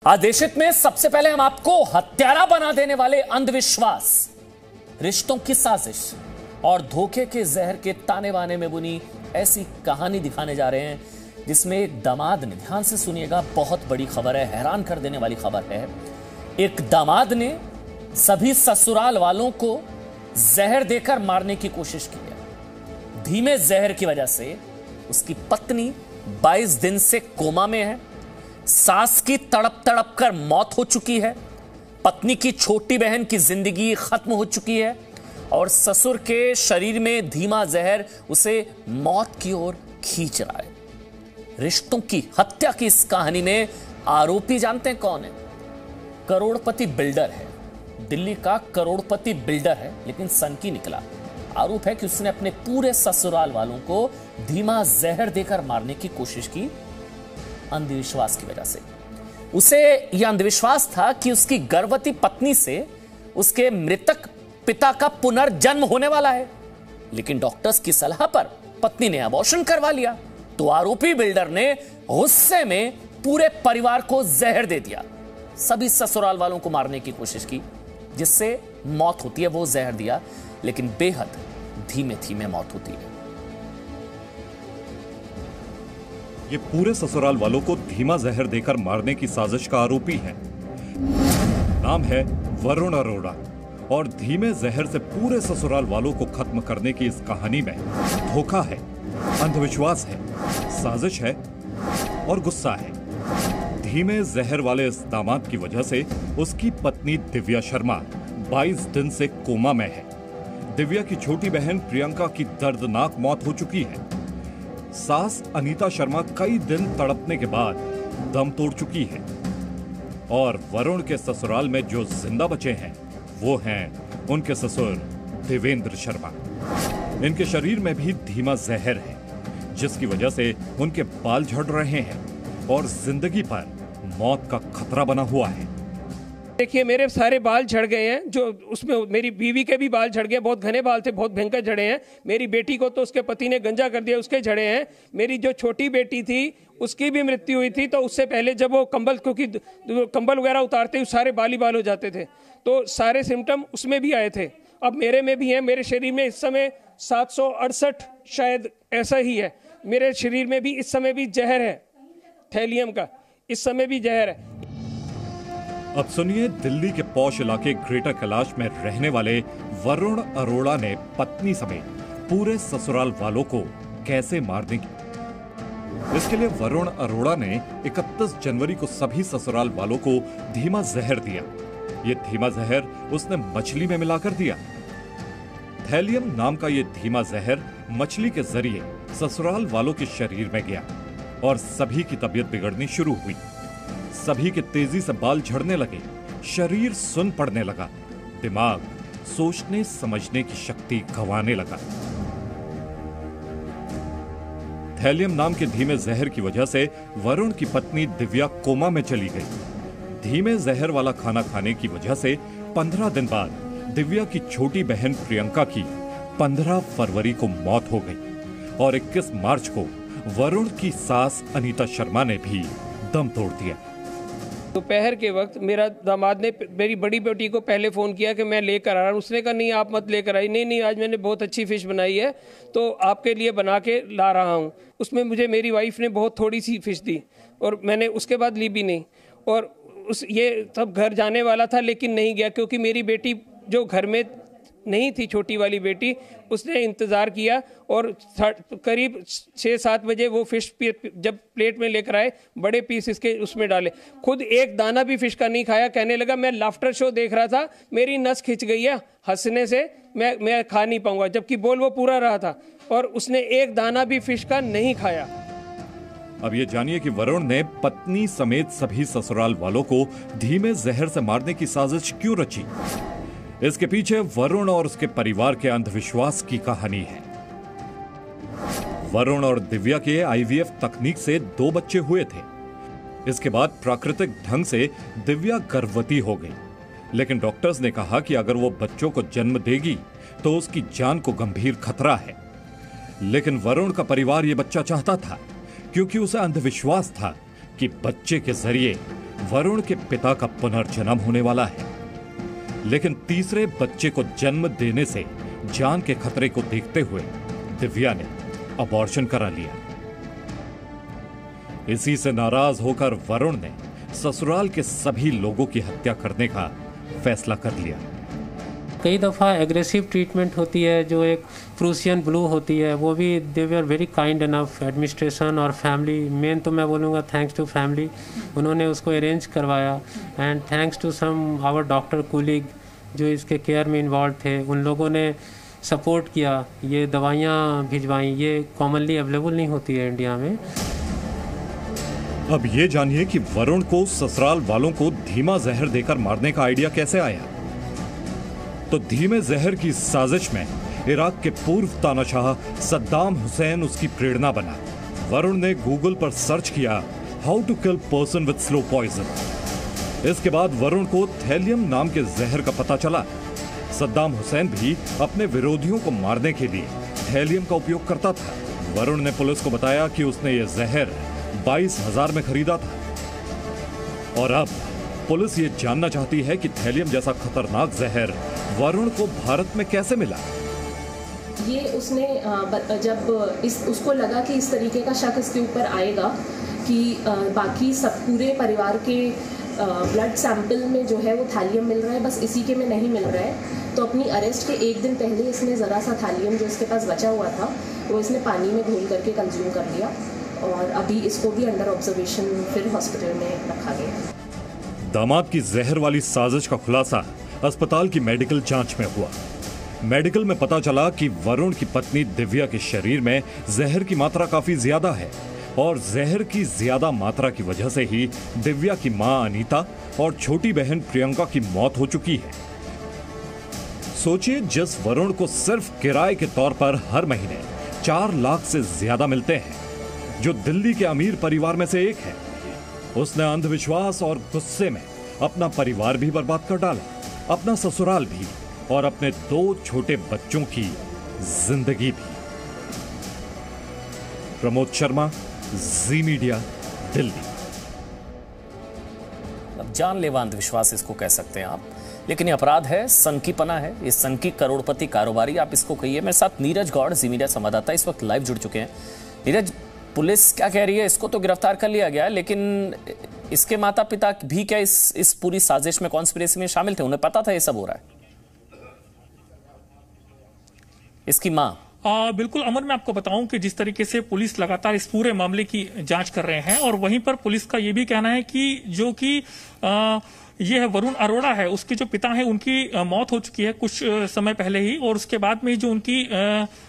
आदेशित में सबसे पहले हम आपको हत्यारा बना देने वाले अंधविश्वास, रिश्तों की साजिश और धोखे के जहर के ताने बाने में बुनी ऐसी कहानी दिखाने जा रहे हैं जिसमें एक दामाद ने, ध्यान से सुनिएगा, बहुत बड़ी खबर है, हैरान कर देने वाली खबर है। एक दामाद ने सभी ससुराल वालों को जहर देकर मारने की कोशिश की है। धीमे जहर की वजह से उसकी पत्नी 22 दिन से कोमा में है। सास की तड़प तड़प कर मौत हो चुकी है। पत्नी की छोटी बहन की जिंदगी खत्म हो चुकी है और ससुर के शरीर में धीमा जहर उसे मौत की ओर खींच रहा है। रिश्तों की हत्या की इस कहानी में आरोपी जानते हैं कौन है? करोड़पति बिल्डर है, दिल्ली का करोड़पति बिल्डर है, लेकिन सनकी निकला। आरोप है कि उसने अपने पूरे ससुराल वालों को धीमा जहर देकर मारने की कोशिश की, अंधविश्वास की वजह से। उसे यह अंधविश्वास था कि उसकी गर्भवती पत्नी से उसके मृतक पिता का पुनर्जन्म होने वाला है, लेकिन डॉक्टर्स की सलाह पर पत्नी ने अबॉर्शन करवा लिया। तो आरोपी बिल्डर ने गुस्से में पूरे परिवार को जहर दे दिया, सभी ससुराल वालों को मारने की कोशिश की, जिससे मौत होती है। वो जहर दिया, लेकिन बेहद धीमे धीमे मौत होती है। ये पूरे ससुराल वालों को धीमा जहर देकर मारने की साजिश का आरोपी है। नाम है वरुण अरोड़ा और धीमे जहर से पूरे ससुराल वालों को खत्म करने की इस कहानी में धोखा है, अंधविश्वास है, साजिश है और गुस्सा है। धीमे जहर वाले इस दामाद की वजह से उसकी पत्नी दिव्या शर्मा 22 दिन से कोमा में है। दिव्या की छोटी बहन प्रियंका की दर्दनाक मौत हो चुकी है। सास अनीता शर्मा कई दिन तड़पने के बाद दम तोड़ चुकी है और वरुण के ससुराल में जो जिंदा बचे हैं वो हैं उनके ससुर देवेंद्र शर्मा। इनके शरीर में भी धीमा जहर है, जिसकी वजह से उनके बाल झड़ रहे हैं और जिंदगी पर मौत का खतरा बना हुआ है। देखिए, मेरे सारे बाल झड़ गए हैं, जो उसमें मेरी बीवी के भी बाल झड़ गए, बहुत घने बाल थे, बहुत भयंकर झड़े हैं। मेरी बेटी को तो उसके पति ने गंजा कर दिया, उसके झड़े हैं। मेरी जो छोटी बेटी थी उसकी भी मृत्यु हुई थी, तो उससे पहले जब वो कंबल, क्योंकि कंबल वगैरह उतारते सारे बाल ही बाल हो जाते थे, तो सारे सिम्टम उसमें भी आए थे। अब मेरे में भी है। मेरे शरीर में इस समय 768 शायद ऐसा ही है। मेरे शरीर में भी इस समय भी जहर है, थैलियम का, इस समय भी जहर है। अब सुनिए दिल्ली के पौष इलाके ग्रेटर कैलाश में रहने वाले वरुण अरोड़ा ने पत्नी समेत पूरे ससुराल वालों को कैसे मारने की। इसके लिए वरुण अरोड़ा ने 31 जनवरी को सभी ससुराल वालों को धीमा जहर दिया। ये धीमा जहर उसने मछली में मिलाकर दिया। थैलियम नाम का ये धीमा जहर मछली के जरिए ससुराल वालों के शरीर में गया और सभी की तबीयत बिगड़नी शुरू हुई। सभी के तेजी से बाल झड़ने लगे, शरीर सुन्न पड़ने लगा, दिमाग सोचने समझने की शक्ति गंवाने लगा। थैलियम नाम के धीमे जहर की वजह से वरुण की पत्नी दिव्या कोमा में चली गई। धीमे जहर वाला खाना खाने की वजह से 15 दिन बाद दिव्या की छोटी बहन प्रियंका की 15 फरवरी को मौत हो गई और 21 मार्च को वरुण की सास अनीता शर्मा ने भी दम तोड़ दिया। दोपहर के वक्त मेरा दामाद ने मेरी बड़ी बेटी को पहले फ़ोन किया कि मैं लेकर आ रहा हूँ। उसने कहा नहीं, आप मत लेकर आई। नहीं, आज मैंने बहुत अच्छी फ़िश बनाई है तो आपके लिए बना के ला रहा हूँ। उसमें मुझे मेरी वाइफ ने बहुत थोड़ी सी फ़िश दी और मैंने उसके बाद ली भी नहीं। और ये सब घर जाने वाला था, लेकिन नहीं गया, क्योंकि मेरी बेटी जो घर में नहीं थी, छोटी वाली बेटी, उसने इंतज़ार किया और करीब 6-7 बजे वो फिश जब प्लेट में लेकर आए, बड़े पीस इसके उसमें डाले। खुद एक दाना भी फिश का नहीं खाया। कहने लगा मैं लाफ्टर शो देख रहा था, मेरी नस खिंच गई है हंसने से, मैं खा नहीं पाऊंगा, जबकि बोल वो पूरा रहा था और उसने एक दाना भी फिश का नहीं खाया। अब ये जानिए कि वरुण ने पत्नी समेत सभी ससुराल वालों को धीमे जहर से मारने की साजिश क्यों रची। इसके पीछे वरुण और उसके परिवार के अंधविश्वास की कहानी है। वरुण और दिव्या के आईवीएफ तकनीक से 2 बच्चे हुए थे। इसके बाद प्राकृतिक ढंग से दिव्या गर्भवती हो गई, लेकिन डॉक्टर्स ने कहा कि अगर वो बच्चों को जन्म देगी तो उसकी जान को गंभीर खतरा है। लेकिन वरुण का परिवार ये बच्चा चाहता था, क्योंकि उसे अंधविश्वास था कि बच्चे के जरिए वरुण के पिता का पुनर्जन्म होने वाला है, लेकिन तीसरे बच्चे को जन्म देने से जान के खतरे को देखते हुए दिव्या ने अबॉर्शन करा लिया। इसी से नाराज होकर वरुण ने ससुराल के सभी लोगों की हत्या करने का फैसला कर लिया। कई दफ़ा एग्रेसिव ट्रीटमेंट होती है, जो एक प्रूसियन ब्लू होती है, वो भी they were very kind enough. Administration और फैमिली, मेन तो मैं बोलूँगा थैंक्स टू फैमिली, उन्होंने उसको अरेंज करवाया। And thanks to some our doctor colleague जो इसके केयर में इन्वॉल्व थे, उन लोगों ने सपोर्ट किया, ये दवाइयाँ भिजवाई। ये कॉमनली अवेलेबल नहीं होती है इंडिया में। अब ये जानिए कि वरुण को ससुराल वालों को धीमा जहर देकर मारने का आइडिया कैसे आया। तो धीमे जहर की साजिश में इराक के पूर्व तानाशाह सद्दाम हुसैन उसकी प्रेरणा बना। वरुण ने गूगल पर सर्च किया how to kill person with slow poison. इसके बाद वरुण को थैलियम नाम के जहर का पता चला। सद्दाम हुसैन भी अपने विरोधियों को मारने के लिए थैलियम का उपयोग करता था। वरुण ने पुलिस को बताया कि उसने यह जहर 22,000 में खरीदा था। और अब पुलिस ये जानना चाहती है कि थैलियम जैसा खतरनाक जहर वरुण को भारत में कैसे मिला। ये उसने जब उसको लगा कि इस तरीके का शक इसके ऊपर आएगा कि बाकी सब पूरे परिवार के ब्लड सैंपल में जो है वो थैलियम मिल रहा है, बस इसी के में नहीं मिल रहा है, तो अपनी अरेस्ट के एक दिन पहले इसने ज़रा सा थैलियम जो इसके पास बचा हुआ था वो इसने पानी में घोल करके कंज्यूम कर लिया। और अभी इसको भी अंडर ऑब्जर्वेशन फिर हॉस्पिटल में रखा गया। दामाद की जहर वाली साजिश का खुलासा अस्पताल की मेडिकल जांच में हुआ। मेडिकल में पता चला कि वरुण की पत्नी दिव्या के शरीर में जहर की मात्रा काफी ज्यादा है और जहर की ज्यादा मात्रा की वजह से ही दिव्या की मां अनीता और छोटी बहन प्रियंका की मौत हो चुकी है। सोचिए, जिस वरुण को सिर्फ किराए के तौर पर हर महीने 4 लाख से ज्यादा मिलते हैं, जो दिल्ली के अमीर परिवार में से एक है, उसने अंधविश्वास और गुस्से में अपना परिवार भी बर्बाद कर डाला, अपना ससुराल भी और अपने 2 छोटे बच्चों की जिंदगी भी। प्रमोद शर्मा, जी मीडिया, दिल्ली। अब जानलेवा अंधविश्वास इसको कह सकते हैं आप, लेकिन ये अपराध है, संकीपना है, ये संकी करोड़पति कारोबारी आप इसको कहिए। मेरे साथ नीरज गौड़, जी मीडिया संवाददाता, इस वक्त लाइव जुड़ चुके हैं। नीरज, पुलिस क्या कह रही है? इसको तो गिरफ्तार कर लिया गया, लेकिन इसके माता पिता भी क्या इस पूरी साजिश में, कॉन्स्पिरेसी में शामिल थे? उन्हें पता था ये सब हो रहा है? इसकी मां बिल्कुल अमर, मैं आपको बताऊं कि जिस तरीके से पुलिस लगातार इस पूरे मामले की जांच कर रहे हैं, और वहीं पर पुलिस का ये भी कहना है कि जो कि ये है वरुण अरोड़ा है, उसके जो पिता हैं उनकी मौत हो चुकी है कुछ समय पहले ही, और उसके बाद में जो उनकी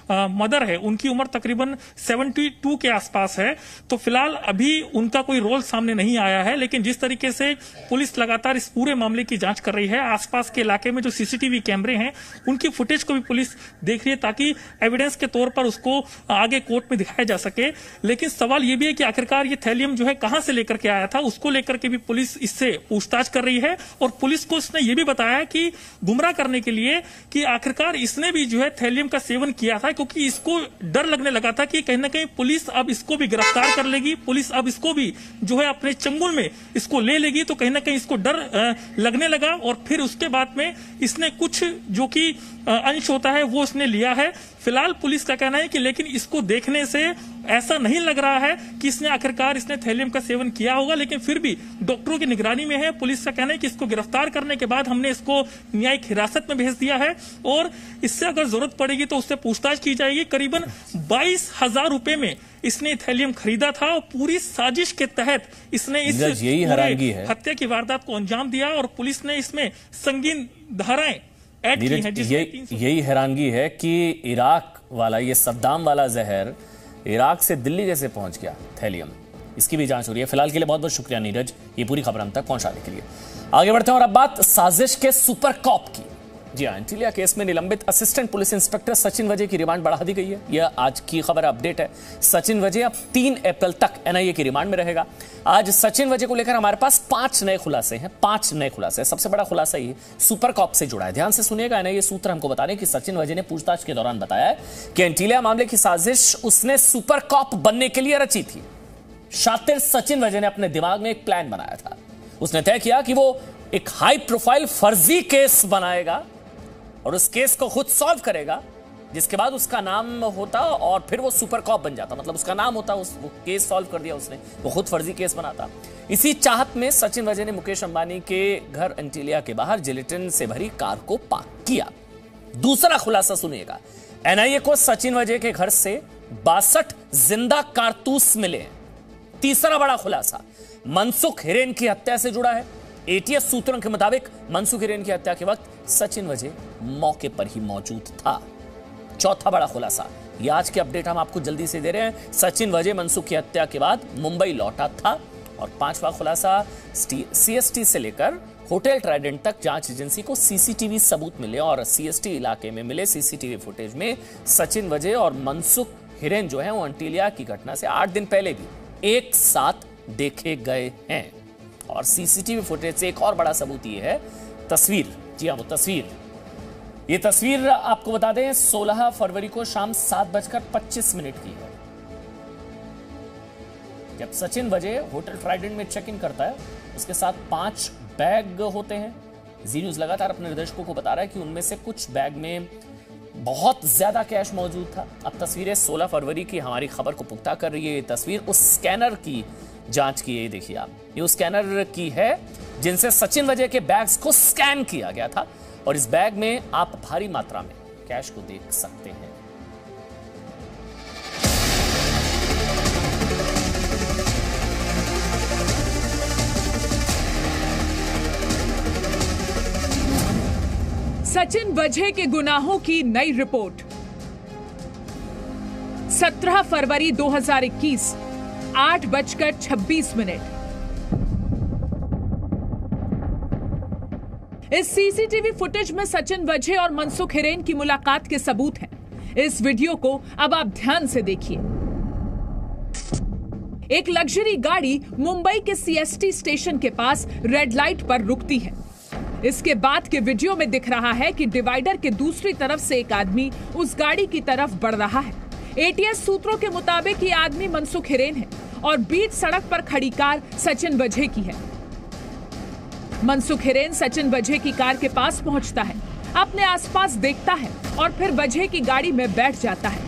मदर है उनकी उम्र तकरीबन 72 के आसपास है। तो फिलहाल अभी उनका कोई रोल सामने नहीं आया है, लेकिन जिस तरीके से पुलिस लगातार इस पूरे मामले की जांच कर रही है, आसपास के इलाके में जो सीसीटीवी कैमरे हैं उनकी फुटेज को भी पुलिस देख रही है ताकि एविडेंस के तौर पर उसको आगे कोर्ट में दिखाया जा सके। लेकिन सवाल यह भी है कि आखिरकार ये थैलियम जो है कहां से लेकर के आया था, उसको लेकर के भी पुलिस इससे पूछताछ कर रही है। और पुलिस को इसने ये भी बताया कि गुमराह करने के लिए कि आखिरकार इसने भी जो है थैलियम का सेवन किया था, क्योंकि इसको डर लगने लगा था कि कहीं ना कहीं पुलिस अब इसको भी गिरफ्तार कर लेगी, पुलिस अब इसको भी जो है अपने चंगुल में इसको ले लेगी। तो कहीं ना कहीं इसको डर लगने लगा, और फिर उसके बाद में इसने कुछ जो कि अंश होता है वो उसने लिया है। फिलहाल पुलिस का कहना है कि लेकिन इसको देखने से ऐसा नहीं लग रहा है कि इसने आखिरकार थैलियम का सेवन किया होगा, लेकिन फिर भी डॉक्टरों की निगरानी में है। पुलिस का कहना है कि इसको गिरफ्तार करने के बाद हमने इसको न्यायिक हिरासत में भेज दिया है, और इससे अगर जरूरत पड़ेगी तो उससे पूछताछ की जाएगी। करीबन 22,000 रुपए में इसने थैलियम खरीदा था, और पूरी साजिश के तहत इसने इस हत्या की वारदात को अंजाम दिया, और पुलिस ने इसमें संगीन धाराएं ऐड की हैं। यही हैरानगी है कि इराक वाला, ये सद्दाम वाला जहर इराक से दिल्ली कैसे पहुंच गया थैलियम, इसकी भी जांच हो रही है। फिलहाल के लिए बहुत बहुत शुक्रिया नीरज, ये पूरी खबर हम तक पहुंचाने के लिए। आगे बढ़ते हैं और अब बात साजिश के सुपर कॉप की। जी हां, एंटीलिया केस में निलंबित असिस्टेंट पुलिस इंस्पेक्टर सचिन वजह की रिमांड बढ़ा दी गई है। यह आज की खबर अपडेट है। सचिन वजह अब 3 अप्रैल तक एनआईए की रिमांड में रहेगा। आज सचिन वजह को लेकर हमारे पास 5 नए खुलासे हैं। 5 नए खुलासे। सबसे बड़ा खुलासा ये सुपर कॉप से जुड़ा है। ध्यान से सुनिएगा, एनआईए सूत्र हमको बता रहे हैं कि सचिन वजह ने पूछताछ के दौरान बताया है कि एंटीलिया मामले की साजिश उसने सुपर कॉप बनने के लिए रची थी। शातिर सचिन वजह ने अपने दिमाग में एक प्लान बनाया था। उसने तय किया कि वो एक हाई प्रोफाइल फर्जी केस बनाएगा और उस केस को खुद सॉल्व करेगा, जिसके बाद उसका नाम होता और फिर वो सुपर कॉप बन जाता। मतलब उसका नाम होता, वो केस सॉल्व कर दिया उसने, वो खुद फर्जी केस बनाता। इसी चाहत में सचिन वजह ने मुकेश अंबानी के घर एंटीलिया के बाहर जिलेटिन से भरी कार को पार्क किया। दूसरा खुलासा सुनिएगा, एनआईए को सचिन वजह के घर से 62 जिंदा कारतूस मिले हैं। तीसरा बड़ा खुलासा मनसुख हिरेन की हत्या से जुड़ा है। एटीएस सूत्रों के मुताबिक मनसुख हिरेन की हत्या के वक्त सचिन वजह मौके पर ही मौजूद था। चौथा बड़ा खुलासा, ये आज की अपडेट हम आपको जल्दी से दे रहे हैं, सचिन वजह मनसुख की हत्या के बाद मुंबई लौटा था। और पांचवा खुलासा, सीएसटी से लेकर होटल ट्राइडेंट तक जांच एजेंसी को सीसीटीवी सबूत मिले और सीएसटी इलाके में मिले सीसीटीवी फुटेज में सचिन वजह और मनसुख हिरेन जो है वो एंटीलिया की घटना से 8 दिन पहले भी एक साथ देखे गए हैं। और सीसीटीवी फुटेज से एक और बड़ा सबूत ये है तस्वीर। जी हाँ, वो तस्वीर, ये तस्वीर आपको बता दें 16 फरवरी को शाम 7:25 की है, जब सचिन वजह होटल ट्राइडेंट में चेक इन करता है। उसके साथ 5 बैग होते हैं। जी न्यूज लगातार अपने निर्देशकों को बता रहा है कि उनमें से कुछ बैग में बहुत ज्यादा कैश मौजूद था। अब तस्वीरें 16 फरवरी की हमारी खबर को पुख्ता कर रही है। ये तस्वीर उस स्कैनर की जांच की है, देखिए आप, ये उस स्कैनर की है जिनसे सचिन वजह के बैग्स को स्कैन किया गया था। और इस बैग में आप भारी मात्रा में कैश को देख सकते हैं। सचिन वजह के गुनाहों की नई रिपोर्ट। 17 फरवरी 2021, 8:26। इस सीसीटीवी फुटेज में सचिन वजह और मनसुख हिरेन की मुलाकात के सबूत हैं। इस वीडियो को अब आप ध्यान से देखिए। एक लग्जरी गाड़ी मुंबई के सीएसटी स्टेशन के पास रेड लाइट पर रुकती है। इसके बाद के वीडियो में दिख रहा है कि डिवाइडर के दूसरी तरफ से एक आदमी उस गाड़ी की तरफ बढ़ रहा है। एटीएस सूत्रों के मुताबिक ये आदमी मनसुख हिरेन है और बीच सड़क पर खड़ी कार सचिन वजह की है। मनसुख हिरेन सचिन वजह की कार के पास पहुंचता है, अपने आसपास देखता है और फिर वजह की गाड़ी में बैठ जाता है।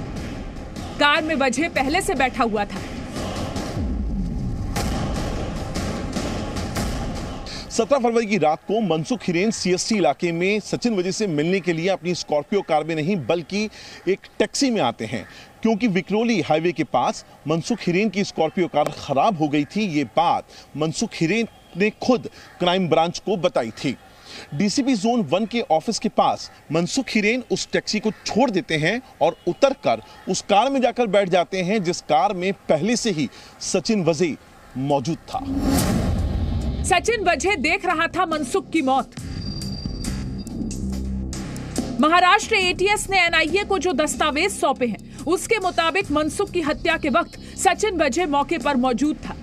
कार में वजह पहले से बैठा हुआ था। 17 फरवरी की रात को मनसुख हिरेन सीएसटी इलाके में सचिन वजह से मिलने के लिए अपनी स्कॉर्पियो कार में नहीं बल्कि एक टैक्सी में आते हैं, क्योंकि विक्रोली हाईवे के पास मनसुख हिरेन की स्कॉर्पियो कार खराब हो गई थी। ये बात मनसुख हिरेन ने खुद क्राइम ब्रांच को बताई थी। डीसीपी जोन 1 के ऑफिस के पास मनसुख हिरेन उस टैक्सी को छोड़ देते हैं और उतरकर उस कार में जाकर बैठ जाते हैं जिस कार में पहले से ही सचिन वजह मौजूद था। सचिन वजह देख रहा था मनसुख की मौत। महाराष्ट्र एटीएस ने एनआईए को जो दस्तावेज सौंपे हैं उसके मुताबिक मनसुख की हत्या के वक्त सचिन वजह मौके पर मौजूद था।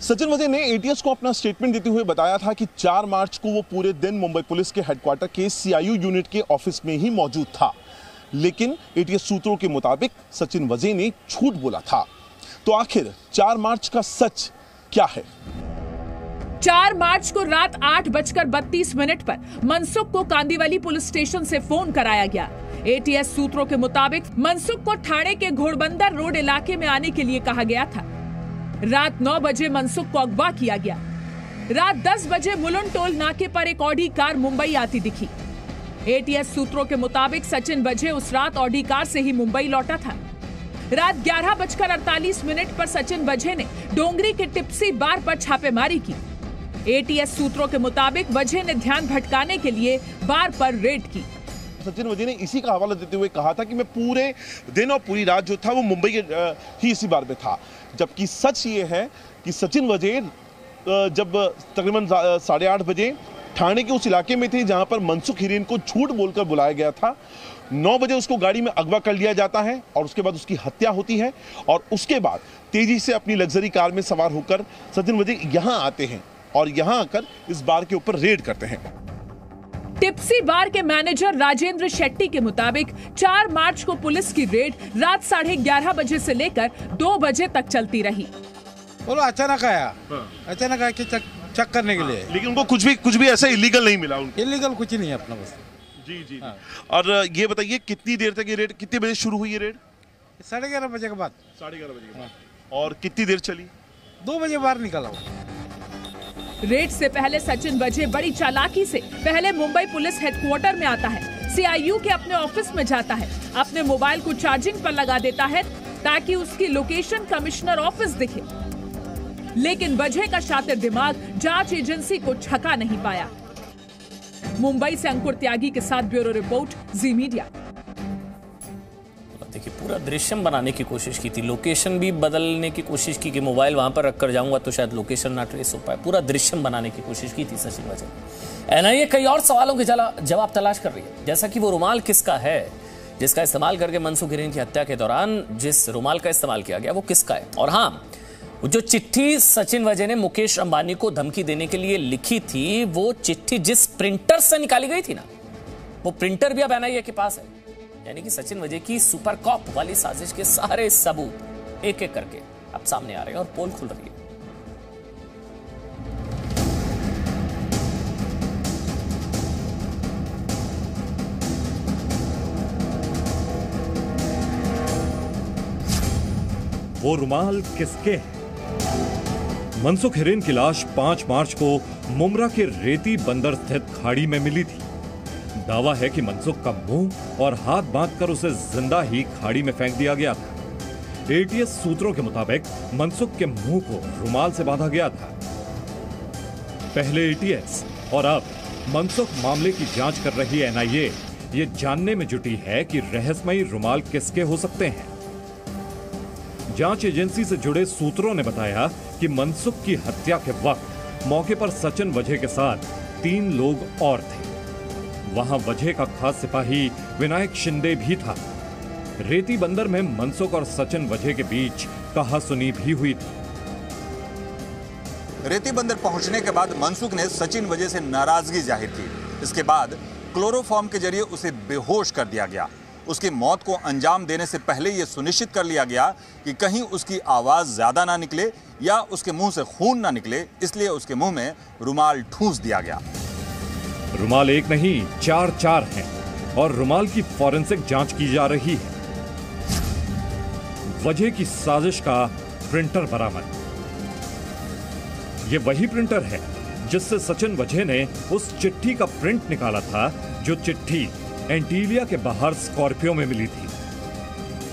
सचिन वजह ने एटीएस को अपना स्टेटमेंट देते हुए बताया था कि 4 मार्च को वो पूरे दिन मुंबई पुलिस के हेडक्वार्टर के सीआईयू यूनिट के ऑफिस में ही मौजूद था, लेकिन एटीएस सूत्रों के मुताबिक सचिन वजह ने झूठ बोला था। तो आखिर 4 मार्च का सच क्या है? 4 मार्च को रात 8:32 पर मनसुख को कांदीवली पुलिस स्टेशन से फोन कराया गया। एटीएस सूत्रों के मुताबिक मनसुख को ठाणे के घोड़बंदर रोड इलाके में आने के लिए कहा गया था। रात 9 बजे मनसुख को अगवा किया गया। रात 10 बजे मुलुंड टोल नाके पर एक ऑडी कार मुंबई आती दिखी। एटीएस सूत्रों के मुताबिक सचिन वजह उस रात ऑडी कार से ही मुंबई लौटा था। रात 11:48 पर सचिन वजह ने डोंगरी के टिप्सी बार पर छापेमारी की। एटीएस सूत्रों के मुताबिक वजह ने ध्यान भटकाने के लिए बार पर रेड की। सचिन वजह ने इसी का हवाला देते हुए कहा था कि मैं पूरे दिन और पूरी रात जो था वो मुंबई ही इसी बार में था, जबकि सच ये है कि सचिन वजह जब तकरीबन 8:30 बजे ठाणे के उस इलाके में थे जहां पर मनसुख हिरेन को झूठ बोलकर बुलाया गया था। 9 बजे उसको गाड़ी में अगवा कर लिया जाता है और उसके बाद उसकी हत्या होती है और उसके बाद तेजी से अपनी लग्जरी कार में सवार होकर सचिन वजह यहां आते हैं और यहां आकर इस बार के ऊपर रेड करते हैं। टिप्सी बार के मैनेजर राजेंद्र शेट्टी के मुताबिक 4 मार्च को पुलिस की रेड रात 11:30 बजे से लेकर 2 बजे तक चलती रही। वो अचानक आया, अचानक आके चेक करने के लिए। लेकिन उनको कुछ भी ऐसा इलीगल नहीं मिला? इलीगल कुछ नहीं है अपना बस। जी। और ये बताइए कितनी देर तक ये रेड, कितने बजे शुरू हुई ये रेड? 11:30 बजे के बाद। 11:30 बजे के बाद। और कितनी देर चली? 2 बजे बाहर निकला हूँ। रेड से पहले सचिन वजह बड़ी चालाकी से पहले मुंबई पुलिस हेडक्वार्टर में आता है, CIU के अपने ऑफिस में जाता है, अपने मोबाइल को चार्जिंग पर लगा देता है ताकि उसकी लोकेशन कमिश्नर ऑफिस दिखे। लेकिन वजह का शातिर दिमाग जांच एजेंसी को छका नहीं पाया। मुंबई से अंकुर त्यागी के साथ ब्यूरो रिपोर्ट, जी मीडिया। देखिए, पूरा दृश्यम बनाने की कोशिश की थी, लोकेशन भी बदलने की कोशिश की कि मोबाइल वहां पर रखकर जाऊंगा तो शायद लोकेशन ना ट्रेस हो पाए। पूरा दृश्यम बनाने की कोशिश की थी सचिन वजह। NIA कई और सवालों के जवाब तलाश कर रही है, जैसा कि वो रुमाल किसका है जिसका इस्तेमाल करके मनसुख हिरेन की हत्या के दौरान जिस रुमाल का इस्तेमाल किया गया वो किसका है। और हाँ, जो चिट्ठी सचिन वजह ने मुकेश अंबानी को धमकी देने के लिए लिखी थी, वो चिट्ठी जिस प्रिंटर से निकाली गई थी ना, वो प्रिंटर भी अब NIA के पास है। यानी कि सचिन वजह की सुपर कॉप वाली साजिश के सारे सबूत एक एक करके अब सामने आ रहे हैं और पोल खुल रही है। वो रुमाल किसके हैं? मनसुख हिरेन की लाश 5 मार्च को मुमरा के रेती बंदर स्थित खाड़ी में मिली थी। दावा है कि मनसुख का मुंह और हाथ बांधकर उसे जिंदा ही खाड़ी में फेंक दिया गया था। ATS सूत्रों के मुताबिक मनसुख के मुंह को रुमाल से बांधा गया था। पहले ATS और अब मनसुख मामले की जांच कर रही NIA ये जानने में जुटी है कि रहस्यमयी रुमाल किसके हो सकते हैं। जांच एजेंसी से जुड़े सूत्रों ने बताया कि मनसुख की हत्या के वक्त मौके पर सचिन वजह के साथ 3 लोग और थे। वहां वजह का खास सिपाही विनायक शिंदे भी था। रेती बंदर में मनसुख और सचिन वजह के बीच कहासुनी भी हुई थी। रेती बंदर पहुंचने के बाद मनसुख ने सचिन वजह से नाराजगी जाहिर की। इसके बाद क्लोरोफॉर्म के जरिए उसे बेहोश कर दिया गया। उसकी मौत को अंजाम देने से पहले यह सुनिश्चित कर लिया गया कि कहीं उसकी आवाज ज्यादा ना निकले या उसके मुंह से खून ना निकले, इसलिए उसके मुंह में रुमाल ठूंस दिया गया। रुमाल एक नहीं 4 हैं और रुमाल की फॉरेंसिक जांच की जा रही है। वजह की साजिश का प्रिंटर बरामद। यह वही प्रिंटर है जिससे सचिन वजह ने उस चिट्ठी का प्रिंट निकाला था, जो चिट्ठी एंटीलिया के बाहर स्कॉर्पियो में मिली थी।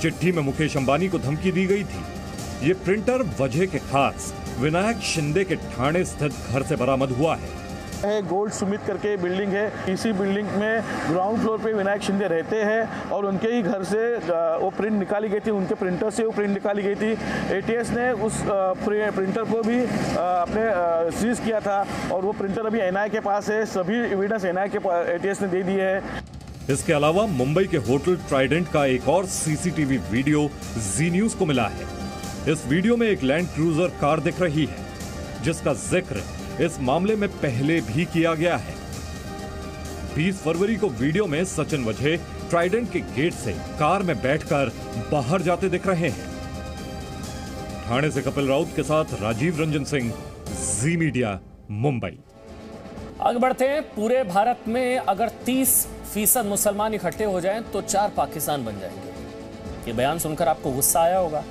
चिट्ठी में मुकेश अंबानी को धमकी दी गई थी। यह प्रिंटर वजह के खास विनायक शिंदे के ठाणे स्थित घर से बरामद हुआ है। गोल्ड सुमित करके बिल्डिंग है। इसी बिल्डिंग में ग्राउंड फ्लोर पे विनायक शिंदे रहते हैं और उनके ही घर से वो प्रिंट निकाली गई थी, उनके प्रिंटर से वो प्रिंट निकाली गई थी। ATS ने उस प्रिंटर को भी अपने सीज किया था और वो प्रिंटर अभी NIA के पास है। सभी एविडेंस NIA के ATS ने दे दिए है। इसके अलावा मुंबई के होटल ट्राइडेंट का एक और CCTV वीडियो जी न्यूज को मिला है। इस वीडियो में एक लैंड क्रूजर कार दिख रही है, जिसका जिक्र इस मामले में पहले भी किया गया है। 20 फरवरी को वीडियो में सचिन वजह ट्राइडेंट के गेट से कार में बैठकर बाहर जाते दिख रहे हैं। ठाणे से कपिल राउत के साथ राजीव रंजन सिंह, जी मीडिया, मुंबई। आगे बढ़ते हैं। पूरे भारत में अगर 30% मुसलमान इकट्ठे हो जाएं तो 4 पाकिस्तान बन जाएंगे। ये बयान सुनकर आपको गुस्सा आया होगा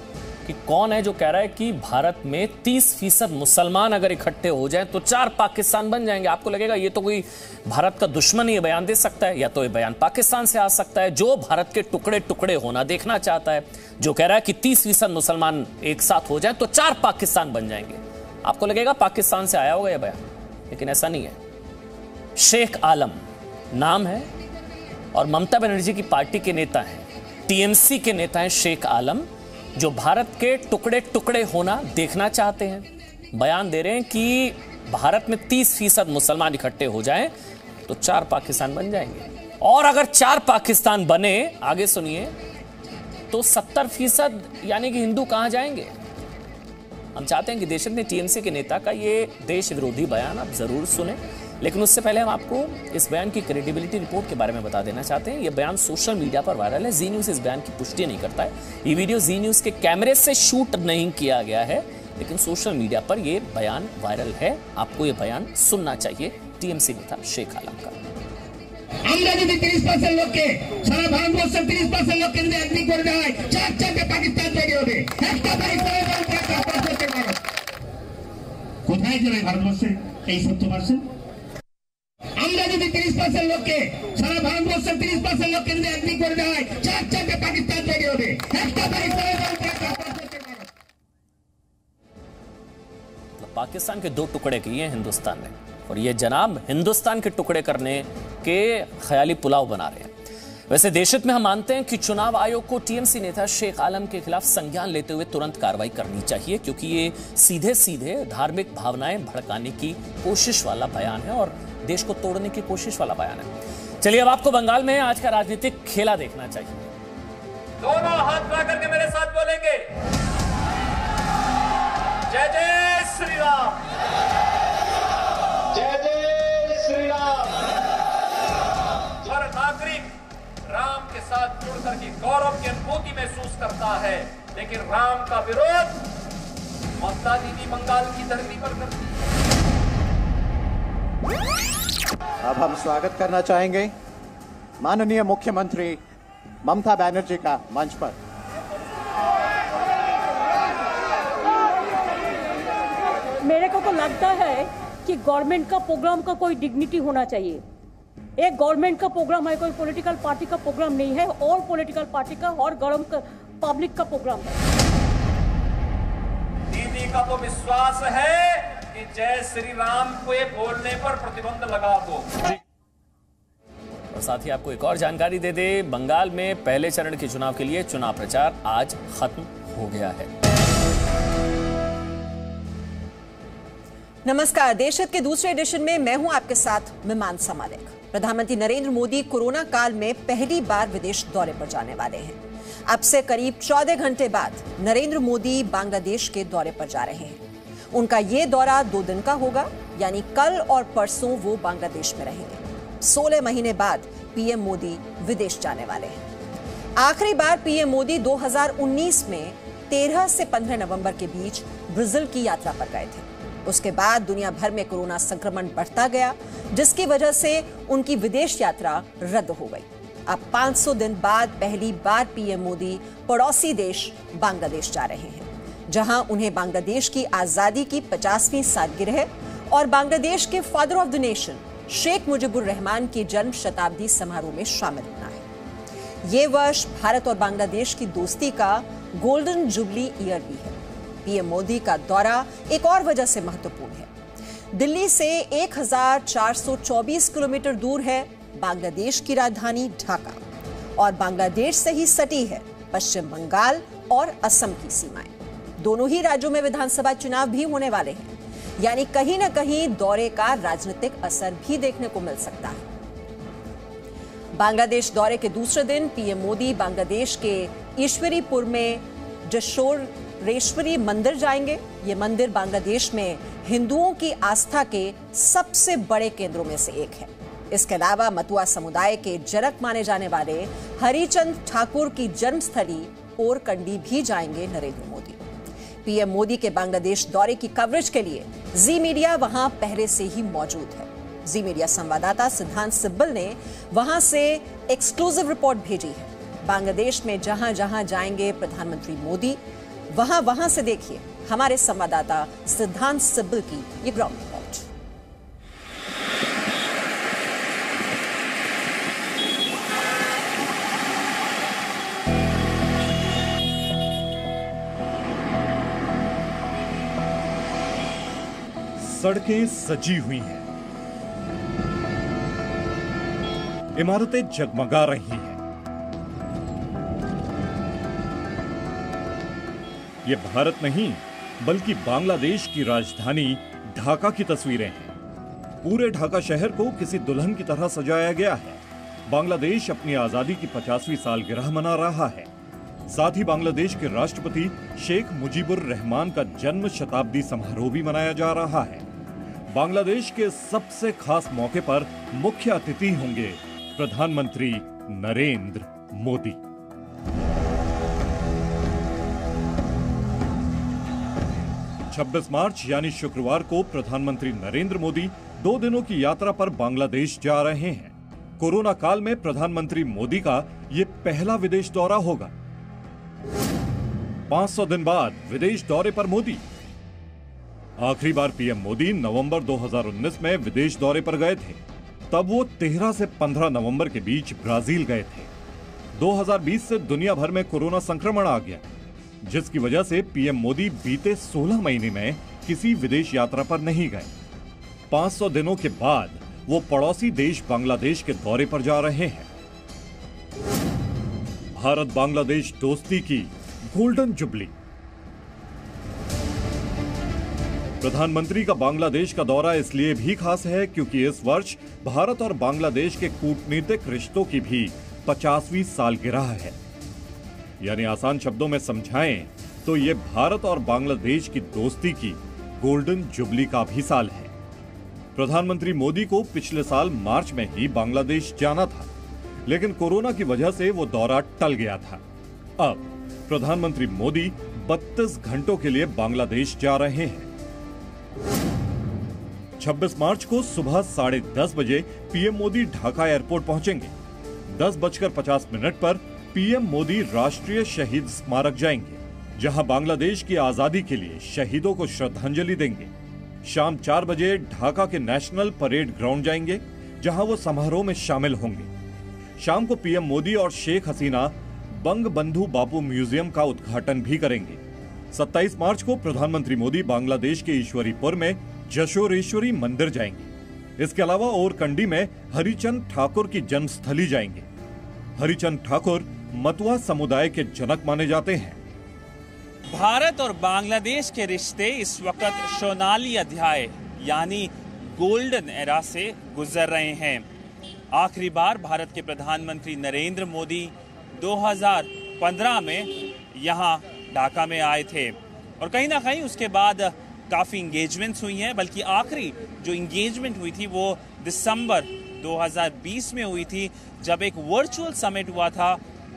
कि कौन है जो कह रहा है कि भारत में 30% मुसलमान अगर इकट्ठे हो जाएं तो 4 पाकिस्तान बन जाएंगे। आपको लगेगा ये तो कोई भारत का दुश्मन ये बयान दे सकता है, या तो ये बयान पाकिस्तान से आ सकता है जो भारत के टुकड़े टुकड़े होना देखना चाहता है, जो कह रहा है कि 30% मुसलमान एक साथ हो जाएं तो 4 पाकिस्तान बन जाएंगे। आपको लगेगा पाकिस्तान से आया होगा यह बयान, लेकिन ऐसा नहीं है। शेख आलम नाम है और ममता बनर्जी की पार्टी के नेता हैं, TMC के नेता हैं शेख आलम, जो भारत के टुकड़े टुकड़े होना देखना चाहते हैं। बयान दे रहे हैं कि भारत में 30% मुसलमान इकट्ठे हो जाएं तो 4 पाकिस्तान बन जाएंगे। और अगर 4 पाकिस्तान बने, आगे सुनिए, तो 70% यानी कि हिंदू कहां जाएंगे। हम चाहते हैं कि देशक ने TMC के नेता का ये देश विरोधी बयान आप जरूर सुने, लेकिन उससे पहले हम आपको इस बयान की क्रेडिबिलिटी रिपोर्ट के बारे में बता देना चाहते हैं। यह बयान सोशल मीडिया पर वायरल है। जी न्यूज़ इस बयान की पुष्टि नहीं करता है। ये वीडियो जी न्यूज़ के कैमरे से शूट नहीं किया गया है, लेकिन सोशल मीडिया पर यह बयान वायरल है। आपको यह बयान सुनना चाहिए टीएमसी नेता शेख आलम का। আমরা যদি 30% লোককে সারা ভারতবর্ষের 30% লোককে যদি এগ্রি করে দেওয়া হয়, চারটে পাকিস্তান তৈরি হবে। একটা পাকিস্তানের কোথায় যাবে ভারতবর্ষে এই 70%? আমরা যদি 30% লোককে সারা ভারতবর্ষের 30% লোককে যদি এগ্রি করে দেওয়া হয়, চারটে পাকিস্তান তৈরি হবে। একটা পাকিস্তানের पाकिस्तान के 2 टुकड़े किए हैं हिंदुस्तान ने, और ये जनाब हिंदुस्तान के टुकड़े करने के ख्याली पुलाव बना रहे हैं। वैसे देशहित में हम मानते हैं कि चुनाव आयोग को टीएमसी नेता शेख आलम के खिलाफ संज्ञान लेते हुए तुरंत कार्रवाई करनी चाहिए, क्योंकि ये सीधे सीधे धार्मिक भावनाएं भड़काने की कोशिश वाला बयान है और देश को तोड़ने की कोशिश वाला बयान है। चलिए अब आपको बंगाल में आज का राजनीतिक खेला देखना चाहिए। दोनों हाथ मिला करके मेरे साथ बोलेंगे, जय जय श्री राम, जय जय श्री राम। हर नागरिक राम के साथ जुड़कर के गौरव की अनुभूति महसूस करता है, लेकिन राम का विरोध ममता दीदी बंगाल की धरती पर करती है। अब हम स्वागत करना चाहेंगे माननीय मुख्यमंत्री ममता बनर्जी का मंच पर। मेरे को तो लगता है कि गवर्नमेंट का प्रोग्राम का कोई डिग्निटी होना चाहिए। एक गवर्नमेंट का प्रोग्राम है, कोई पॉलिटिकल पार्टी का प्रोग्राम नहीं है, और पॉलिटिकल पार्टी का और गवर्नमेंट का पब्लिक का प्रोग्राम है। दीदी का तो विश्वास है कि जय श्री राम को ये बोलने पर प्रतिबंध लगा दो। और साथ ही आपको एक और जानकारी दे दे, बंगाल में पहले चरण के चुनाव के लिए चुनाव प्रचार आज खत्म हो गया है। नमस्कार, देशहित के दूसरे एडिशन में मैं हूं आपके साथ मीमांसा मालिक। प्रधानमंत्री नरेंद्र मोदी कोरोना काल में पहली बार विदेश दौरे पर जाने वाले हैं। अब से करीब 14 घंटे बाद नरेंद्र मोदी बांग्लादेश के दौरे पर जा रहे हैं। उनका ये दौरा 2 दिन का होगा, यानी कल और परसों वो बांग्लादेश में रहेंगे। 16 महीने बाद पीएम मोदी विदेश जाने वाले हैं। आखिरी बार पीएम मोदी 2019 में 13 से 15 नवंबर के बीच ब्राजील की यात्रा पर गए थे। उसके बाद दुनिया भर में कोरोना संक्रमण बढ़ता गया, जिसकी वजह से उनकी विदेश यात्रा रद्द हो गई। अब 500 दिन बाद पहली बार पीएम मोदी पड़ोसी देश बांग्लादेश जा रहे हैं, जहां उन्हें बांग्लादेश की आजादी की 50वीं सालगिरह और बांग्लादेश के father of the nation Sheikh Mujibur Rahman के जन्म शताब्दी समारोह में शामिल होना है। ये वर्ष भारत और बांग्लादेश की दोस्ती का गोल्डन जुबली ईयर भी है। पीएम मोदी का दौरा एक और वजह से महत्वपूर्ण है। दिल्ली से 1424 किलोमीटर दूर है बांग्लादेश की राजधानी ढाका, और बांग्लादेश से ही सटी है पश्चिम बंगाल और असम की सीमाएं। दोनों ही राज्यों में विधानसभा चुनाव भी होने वाले हैं, यानी कहीं न कहीं दौरे का राजनीतिक असर भी देखने को मिल सकता है। बांग्लादेश दौरे के दूसरे दिन पीएम मोदी बांग्लादेश के ईश्वरीपुर में जशोरेश्वरी मंदिर जाएंगे। ये मंदिर बांग्लादेश में हिंदुओं की आस्था के सबसे बड़े केंद्रों में से एक है। इसके अलावा मतुआ समुदाय के जनक माने जाने वाले हरिचंद ठाकुर की जन्मस्थली ओरकंडी भी जाएंगे नरेंद्र मोदी। पीएम मोदी के बांग्लादेश दौरे की कवरेज के लिए जी मीडिया वहां पहले से ही मौजूद है। जी मीडिया संवाददाता सिद्धांत सिब्बल ने वहां से एक्सक्लूसिव रिपोर्ट भेजी है। बांग्लादेश में जहां जहां जाएंगे प्रधानमंत्री मोदी, वहां से देखिए हमारे संवाददाता सिद्धांत सिब्बल की ये ग्राउंड रिपोर्ट। सड़कें सजी हुई हैं, इमारतें जगमगा रही हैं। ये भारत नहीं बल्कि बांग्लादेश की राजधानी ढाका की तस्वीरें हैं। पूरे ढाका शहर को किसी दुल्हन की तरह सजाया गया है। बांग्लादेश अपनी आजादी की 50वीं सालगिरह मना रहा है। साथ ही बांग्लादेश के राष्ट्रपति शेख मुजीबुर रहमान का जन्म शताब्दी समारोह भी मनाया जा रहा है। बांग्लादेश के सबसे खास मौके पर मुख्य अतिथि होंगे प्रधानमंत्री नरेंद्र मोदी। 26 मार्च यानी शुक्रवार को प्रधानमंत्री नरेंद्र मोदी 2 दिनों की यात्रा पर बांग्लादेश जा रहे हैं। कोरोना काल में प्रधानमंत्री मोदी का ये पहला विदेश दौरा होगा। 500 दिन बाद विदेश दौरे पर मोदी। आखिरी बार पीएम मोदी नवंबर 2019 में विदेश दौरे पर गए थे। तब वो 13 से 15 नवंबर के बीच ब्राजील गए थे। 2020 से दुनिया भर में कोरोना संक्रमण आ गया, जिसकी वजह से पीएम मोदी बीते 16 महीने में किसी विदेश यात्रा पर नहीं गए। 500 दिनों के बाद वो पड़ोसी देश बांग्लादेश के दौरे पर जा रहे हैं। भारत बांग्लादेश दोस्ती की गोल्डन जुबली। प्रधानमंत्री का बांग्लादेश का दौरा इसलिए भी खास है क्योंकि इस वर्ष भारत और बांग्लादेश के कूटनीतिक रिश्तों की भी 50वीं सालगिरह है। यानी आसान शब्दों में समझाएं तो ये भारत और बांग्लादेश की दोस्ती की गोल्डन जुबली का भी साल है। प्रधानमंत्री मोदी को पिछले साल मार्च में ही बांग्लादेश जाना था, लेकिन कोरोना की वजह से वो दौरा टल गया था। अब प्रधानमंत्री मोदी 32 घंटों के लिए बांग्लादेश जा रहे हैं। 26 मार्च को सुबह 10:30 बजे पीएम मोदी ढाका एयरपोर्ट पहुंचेंगे। 10:50 पर पीएम मोदी राष्ट्रीय शहीद स्मारक जाएंगे, जहां बांग्लादेश की आजादी के लिए शहीदों को श्रद्धांजलि देंगे। शाम 4 बजे ढाका के नेशनल परेड ग्राउंड जाएंगे, जहां वो समारोह में शामिल होंगे। शाम को पीएम मोदी और शेख हसीना बंग बंधु बापू म्यूजियम का उद्घाटन भी करेंगे। 27 मार्च को प्रधानमंत्री मोदी बांग्लादेश के ईश्वरीपुर में जशोरेश्वरी मंदिर जाएंगे। इसके अलावा ओरकंडी में हरिचंद ठाकुर की जन्मस्थली जाएंगे। हरिचंद ठाकुर मतुआ समुदाय के जनक माने जाते हैं। भारत और बांग्लादेश के रिश्ते इस वक्त सोनाली अध्याय यानी गोल्डन एरा से गुजर रहे हैं। आखिरी बार भारत के प्रधानमंत्री नरेंद्र मोदी 2015 में यहाँ ढाका में आए थे और कहीं ना कहीं उसके बाद काफ़ी इंगेजमेंट्स हुई हैं, बल्कि आखिरी जो इंगेजमेंट हुई थी वो दिसंबर 2020 में हुई थी, जब एक वर्चुअल समिट हुआ था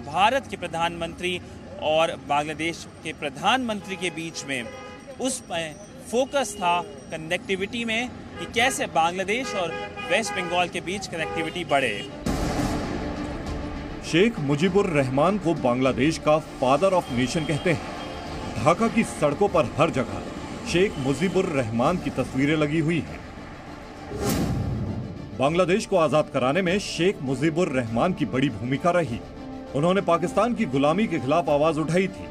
भारत के प्रधानमंत्री और बांग्लादेश के प्रधानमंत्री के बीच में। उस पर फोकस था कनेक्टिविटी में कि कैसे बांग्लादेश और वेस्ट बंगाल के बीच कनेक्टिविटी बढ़े। शेख मुजीबुर रहमान को बांग्लादेश का फादर ऑफ नेशन कहते हैं। ढाका की सड़कों पर हर जगह शेख मुजीबुर रहमान की तस्वीरें लगी हुई हैं। बांग्लादेश को आजाद कराने में शेख मुजीबुर रहमान की बड़ी भूमिका रही। उन्होंने पाकिस्तान की गुलामी के खिलाफ आवाज उठाई थी।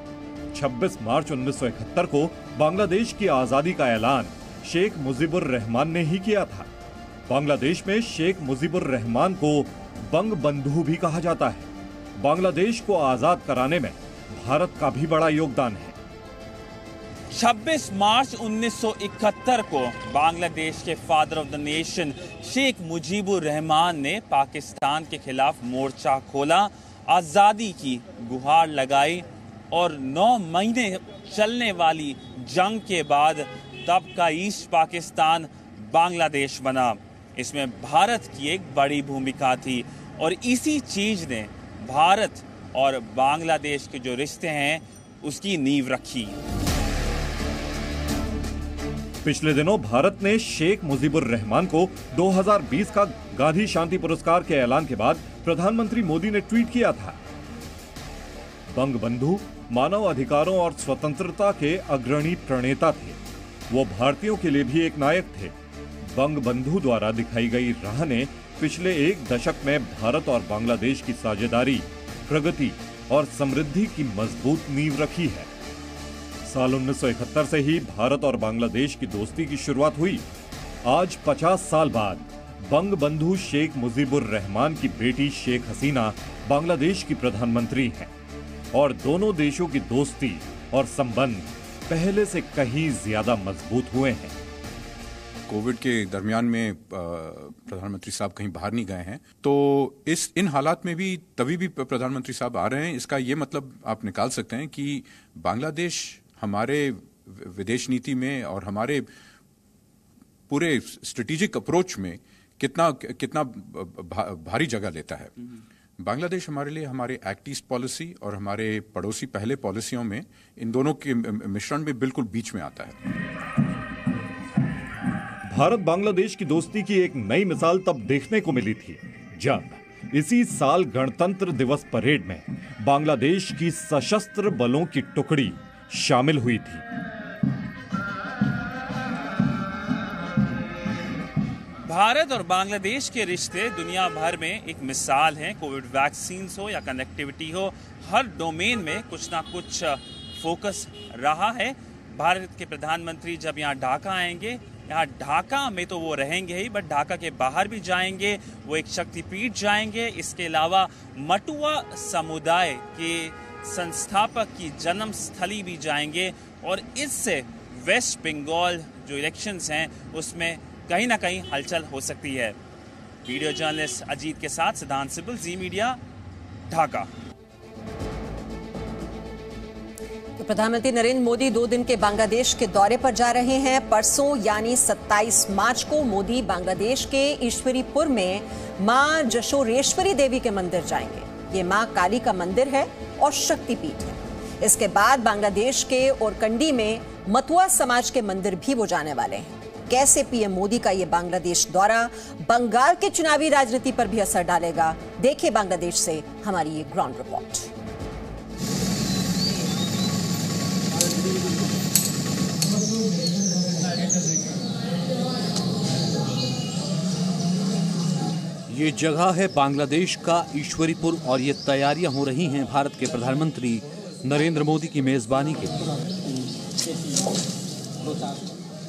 26 मार्च 1971 को बांग्लादेश की आजादी का ऐलान शेख मुजीबुर रहमान ने ही किया था। बांग्लादेश में शेख मुजीबुर रहमान को बंग बंधु भी कहा जाता है। बांग्लादेश को आजाद कराने में भारत का भी बड़ा योगदान है। 26 मार्च 1971 को बांग्लादेश के father of the nation Sheikh Mujibur Rahman ने पाकिस्तान के खिलाफ मोर्चा खोला, आजादी की गुहार लगाई और 9 महीने चलने वाली जंग के बाद तब का ईस्ट पाकिस्तान बांग्लादेश बना। इसमें भारत की एक बड़ी भूमिका थी और इसी चीज ने भारत और बांग्लादेश के जो रिश्ते हैं उसकी नींव रखी। पिछले दिनों भारत ने शेख मुजीबुर रहमान को 2020 का गांधी शांति पुरस्कार के ऐलान के बाद प्रधानमंत्री मोदी ने ट्वीट किया था। बंग बंधु मानव अधिकारों और स्वतंत्रता के अग्रणी प्रणेता थे। वो भारतीयों के लिए भी एक नायक थे। बंग बंधु द्वारा दिखाई गई राह ने पिछले 1 दशक में भारत और बांग्लादेश की साझेदारी, प्रगति और समृद्धि की मजबूत नींव रखी है। साल 1971 से ही भारत और बांग्लादेश की दोस्ती की शुरुआत हुई। आज 50 साल बाद बंग बंधु शेख मुजीबुर रहमान की बेटी शेख हसीना बांग्लादेश की प्रधानमंत्री हैं और दोनों देशों की दोस्ती और संबंध पहले से कहीं ज्यादा मजबूत हुए हैं। कोविड के दरमियान में प्रधानमंत्री साहब कहीं बाहर नहीं गए हैं, तो इन हालात में भी तभी भी प्रधानमंत्री साहब आ रहे हैं। इसका ये मतलब आप निकाल सकते हैं कि बांग्लादेश हमारे विदेश नीति में और हमारे पूरे स्ट्रेटेजिक अप्रोच में कितना भारी जगह लेता है। बांग्लादेश हमारे लिए हमारे एक्ट ईस्ट पॉलिसी और हमारे पड़ोसी पहले पॉलिसियों में इन दोनों के मिश्रण में बिल्कुल बीच में आता है। भारत बांग्लादेश की दोस्ती की एक नई मिसाल तब देखने को मिली थी जब इसी साल गणतंत्र दिवस परेड में बांग्लादेश की सशस्त्र बलों की टुकड़ी शामिल हुई थी। भारत और बांग्लादेश के रिश्ते दुनिया भर में एक मिसाल हैं। कोविड वैक्सीन हो या कनेक्टिविटी हो, हर डोमेन में कुछ ना कुछ फोकस रहा है। भारत के प्रधानमंत्री जब यहाँ ढाका आएंगे, यहाँ ढाका में तो वो रहेंगे ही, बट ढाका के बाहर भी जाएंगे, वो एक शक्तिपीठ जाएंगे। इसके अलावा मटुआ समुदाय के संस्थापक की जन्म स्थली भी जाएंगे और इससे वेस्ट बंगाल जो इलेक्शंस हैं उसमें कहीं ना कहीं हलचल हो सकती है। वीडियो जर्नलिस्ट अजीत के साथ सिद्धांत सिब्बल, जी मीडिया, ढाका। तो प्रधानमंत्री नरेंद्र मोदी 2 दिन के बांग्लादेश के दौरे पर जा रहे हैं। परसों यानी 27 मार्च को मोदी बांग्लादेश के ईश्वरीपुर में मां जशोरेश्वरी देवी के मंदिर जाएंगे। ये मां काली का मंदिर है और शक्तिपीठ है। इसके बाद बांग्लादेश के ओरकंडी में मतुआ समाज के मंदिर भी वो जाने वाले हैं। कैसे पीएम मोदी का ये बांग्लादेश दौरा बंगाल के चुनावी राजनीति पर भी असर डालेगा, देखिए बांग्लादेश से हमारी ये ग्राउंड रिपोर्ट। ये जगह है बांग्लादेश का ईश्वरीपुर और ये तैयारियां हो रही हैं भारत के प्रधानमंत्री नरेंद्र मोदी की मेजबानी के लिए।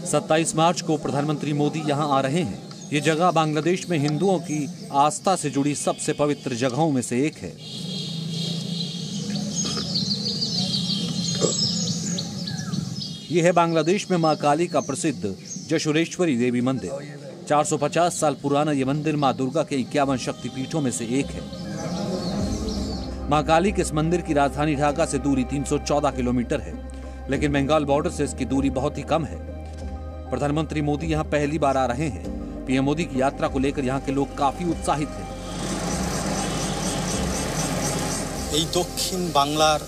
27 मार्च को प्रधानमंत्री मोदी यहां आ रहे हैं। ये जगह बांग्लादेश में हिंदुओं की आस्था से जुड़ी सबसे पवित्र जगहों में से एक है। ये है बांग्लादेश में मां काली का प्रसिद्ध जशोरेश्वरी देवी मंदिर। 450 साल पुराना ये मंदिर मां दुर्गा के 51 शक्तिपीठों में से एक है। मां काली के इस मंदिर की राजधानी ढाका से दूरी 314 किलोमीटर है, लेकिन बंगाल बॉर्डर से इसकी दूरी बहुत ही कम है। प्रधानमंत्री मोदी यहां पहली बार आ रहे हैं। पीएम मोदी की यात्रा को लेकर यहां के लोग काफी उत्साहित हैं। এই দক্ষিণ বাংলার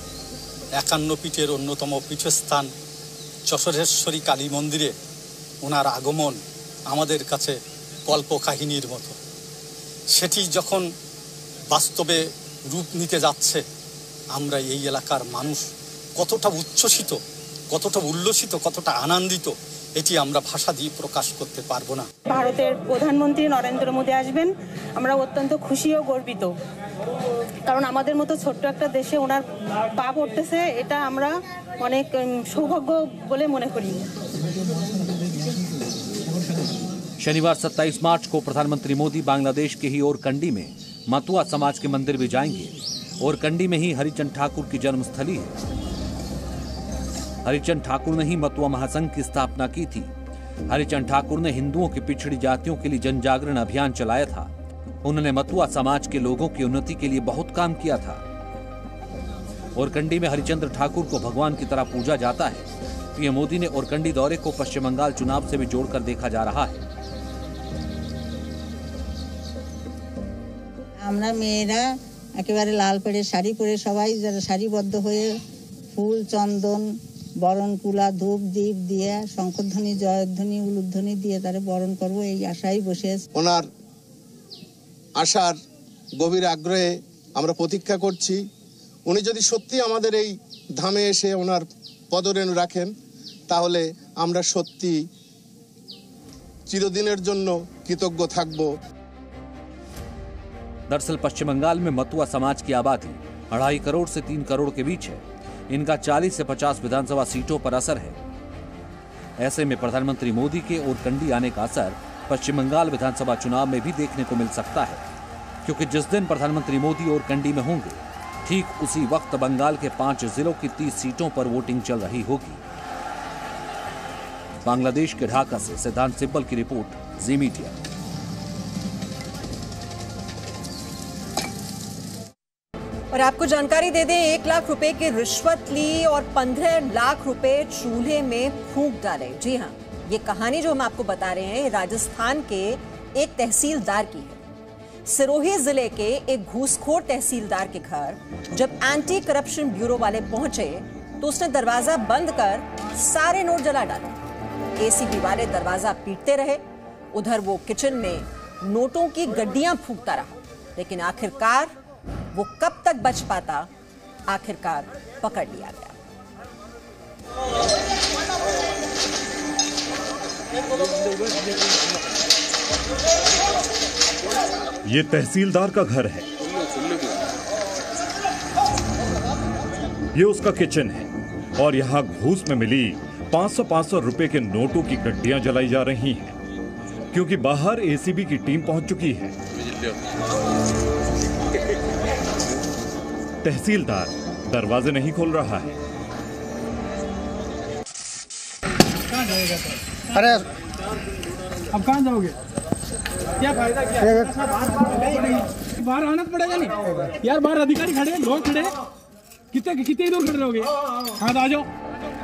51 পীঠের অন্যতম পীঠস্থান যশোরেশ্বরী কালী মন্দিরে ওনার আগমন আমাদের কাছে কল্পকাহিনীর মতো। সেটি যখন বাস্তবে রূপ নিতে যাচ্ছে, আমরা এই এলাকার মানুষ কতটা উচ্ছ্বসিত, কতটা উল্লসিত, কতটা আনন্দিত, এটি আমরা ভাষা দিয়ে প্রকাশ করতে পারবো না। ভারতের প্রধানমন্ত্রী নরেন্দ্র মোদী আসবেন, আমরা অত্যন্ত খুশি ও গর্বিত, কারণ আমাদের মতো ছোট্ট একটা দেশে ওনার পা পড়তেছে, এটা আমরা অনেক সৌভাগ্য বলে মনে করি। शनिवार 27 मार्च को प्रधानमंत्री मोदी बांग्लादेश के ही ओरकंडी में मतुआ समाज के मंदिर भी जाएंगे। ओरकंडी में ही हरिचंद ठाकुर की जन्मस्थली है। हरिचंद ठाकुर ने ही मतुआ महासंघ की स्थापना की थी। हरिचंद ठाकुर ने हिंदुओं की पिछड़ी जातियों के लिए जन जागरण अभियान चलाया था। उन्होंने मतुआ समाज के लोगों की उन्नति के लिए बहुत काम किया था। ओरकंडी में हरिचंद्र ठाकुर को भगवान की तरह पूजा जाता है। पीएम मोदी ने ओरकंडी दौरे को पश्चिम बंगाल चुनाव से भी जोड़कर देखा जा रहा है। আমরা মেয়েরা একেবারে লাল পেড়ে শাড়ি পরে সবাই যারা সারিবদ্ধ হয়ে ফুল চন্দন বরণ কুলা ধূপ দীপ দিয়ে শঙ্খধ্বনি জয়ধ্বনি উলুধ্বনি দিয়ে তারে বরণ করব এই আশায় বসে আছি। ওনার আশার গভীর আগ্রহে আমরা প্রতীক্ষা করছি। উনি যদি সত্যি আমাদের এই ধামে এসে ওনার পদরেণু রাখেন, তাহলে আমরা সত্যি চিরদিনের জন্য কৃতজ্ঞ থাকব। दरअसल पश्चिम बंगाल में मतुआ समाज की आबादी 2.5 करोड़ से 3 करोड़ के बीच है। इनका 40 से 50 विधानसभा सीटों पर असर है। ऐसे में प्रधानमंत्री मोदी के ओरकंडी आने का असर पश्चिम बंगाल विधानसभा चुनाव में भी देखने को मिल सकता है, क्योंकि जिस दिन प्रधानमंत्री मोदी ओरकंडी में होंगे, ठीक उसी वक्त बंगाल के 5 जिलों की 30 सीटों पर वोटिंग चल रही होगी। बांग्लादेश के ढाका से सिद्धांत सिब्बल की रिपोर्ट, जी मीडिया। और आपको जानकारी दे दें, 1 लाख रुपए की रिश्वत ली और 15 लाख रुपए चूल्हे में फूंक डाले। जी हाँ, ये कहानी जो हम आपको बता रहे हैं राजस्थान के एक तहसीलदार की है। सिरोही जिले के एक घूसखोर तहसीलदार के घर जब एंटी करप्शन ब्यूरो वाले पहुंचे तो उसने दरवाजा बंद कर सारे नोट जला डाले। एसीबी वाले दरवाजा पीटते रहे, उधर वो किचन में नोटों की गड्डियां फूंकता रहा, लेकिन आखिरकार वो कब तक बच पाता, आखिरकार पकड़ लिया गया। ये तहसीलदार का घर है, ये उसका किचन है और यहाँ घूस में मिली 500-500 रुपए के नोटों की गड्डियां जलाई जा रही हैं, क्योंकि बाहर एसीबी की टीम पहुंच चुकी है। तहसीलदार दरवाजे नहीं खोल रहा है। अरे अब कहाँ जाओगे? क्या फायदा, क्या बाहर आना पड़ेगा नहीं यार, बाहर अधिकारी खड़े हैं, लोग खड़े हैं, कितने लोग खड़े रहोगे? हाँ आ जाओ।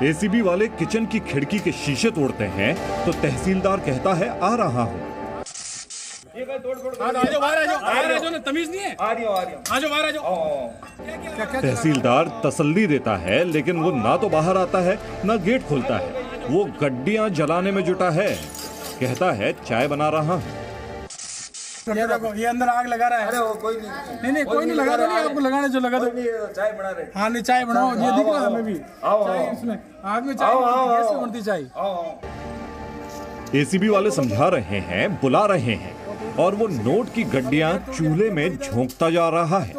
एसीबी वाले किचन की खिड़की के शीशे तोड़ते हैं तो तहसीलदार कहता है आ रहा हूँ। तमीज नहीं है, आ जाओ बाहर आ जाओ। तहसीलदार तसल्ली देता है, लेकिन वो ना तो बाहर आता है ना गेट खोलता है, वो गड्डियां जलाने में जुटा है। कहता है चाय बना रहा हूँ। ये देखो, ये अंदर आग लगा रहा है। अरे वो कोई नहीं कोई नहीं लगा दो, नहीं आपको लगाने जो लगा दो। चाय बना रहे। हाँ नहीं चाय बनाओ, ये दिख रहा है हमें भी। चाय इसमें आग में चाय बनती चाय। एसीबी वाले समझा रहे हैं, बुला रहे हैं, और वो नोट की गड्डियां चूल्हे में झोंकता जा रहा है।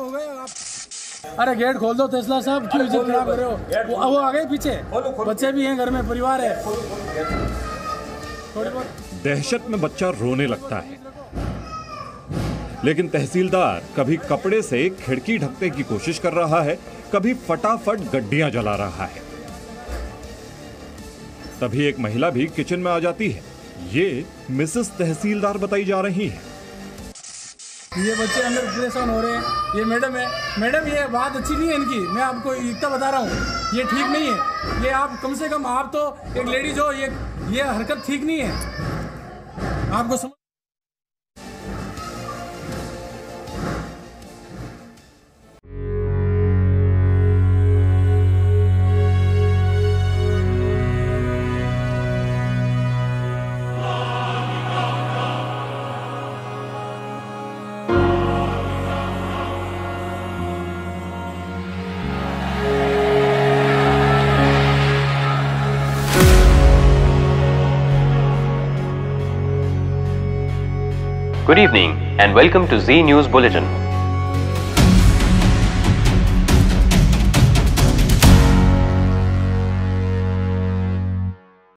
अरे गेट खोल दो तहसीलदार साहब, क्यों इज्जत खराब कर रहे हो? वो आ गए पीछे, बच्चे भी हैं घर में, परिवार है। दहशत में बच्चा रोने लगता है, लेकिन तहसीलदार कभी कपड़े से खिड़की ढकने की कोशिश कर रहा है, कभी फटाफट गड्डियां जला रहा है। तभी एक महिला भी किचन में आ जाती है। ये मिसेस तहसीलदार बताई जा रही है। ये बच्चे अंदर परेशान हो रहे हैं, ये मैडम है। मैडम ये बात अच्छी नहीं है इनकी, मैं आपको इतना बता रहा हूँ, ये ठीक नहीं है। ये आप कम से कम, आप तो एक लेडीज हो, ये हरकत ठीक नहीं है, आपको समझ। Good evening and welcome to Z News Bulletin.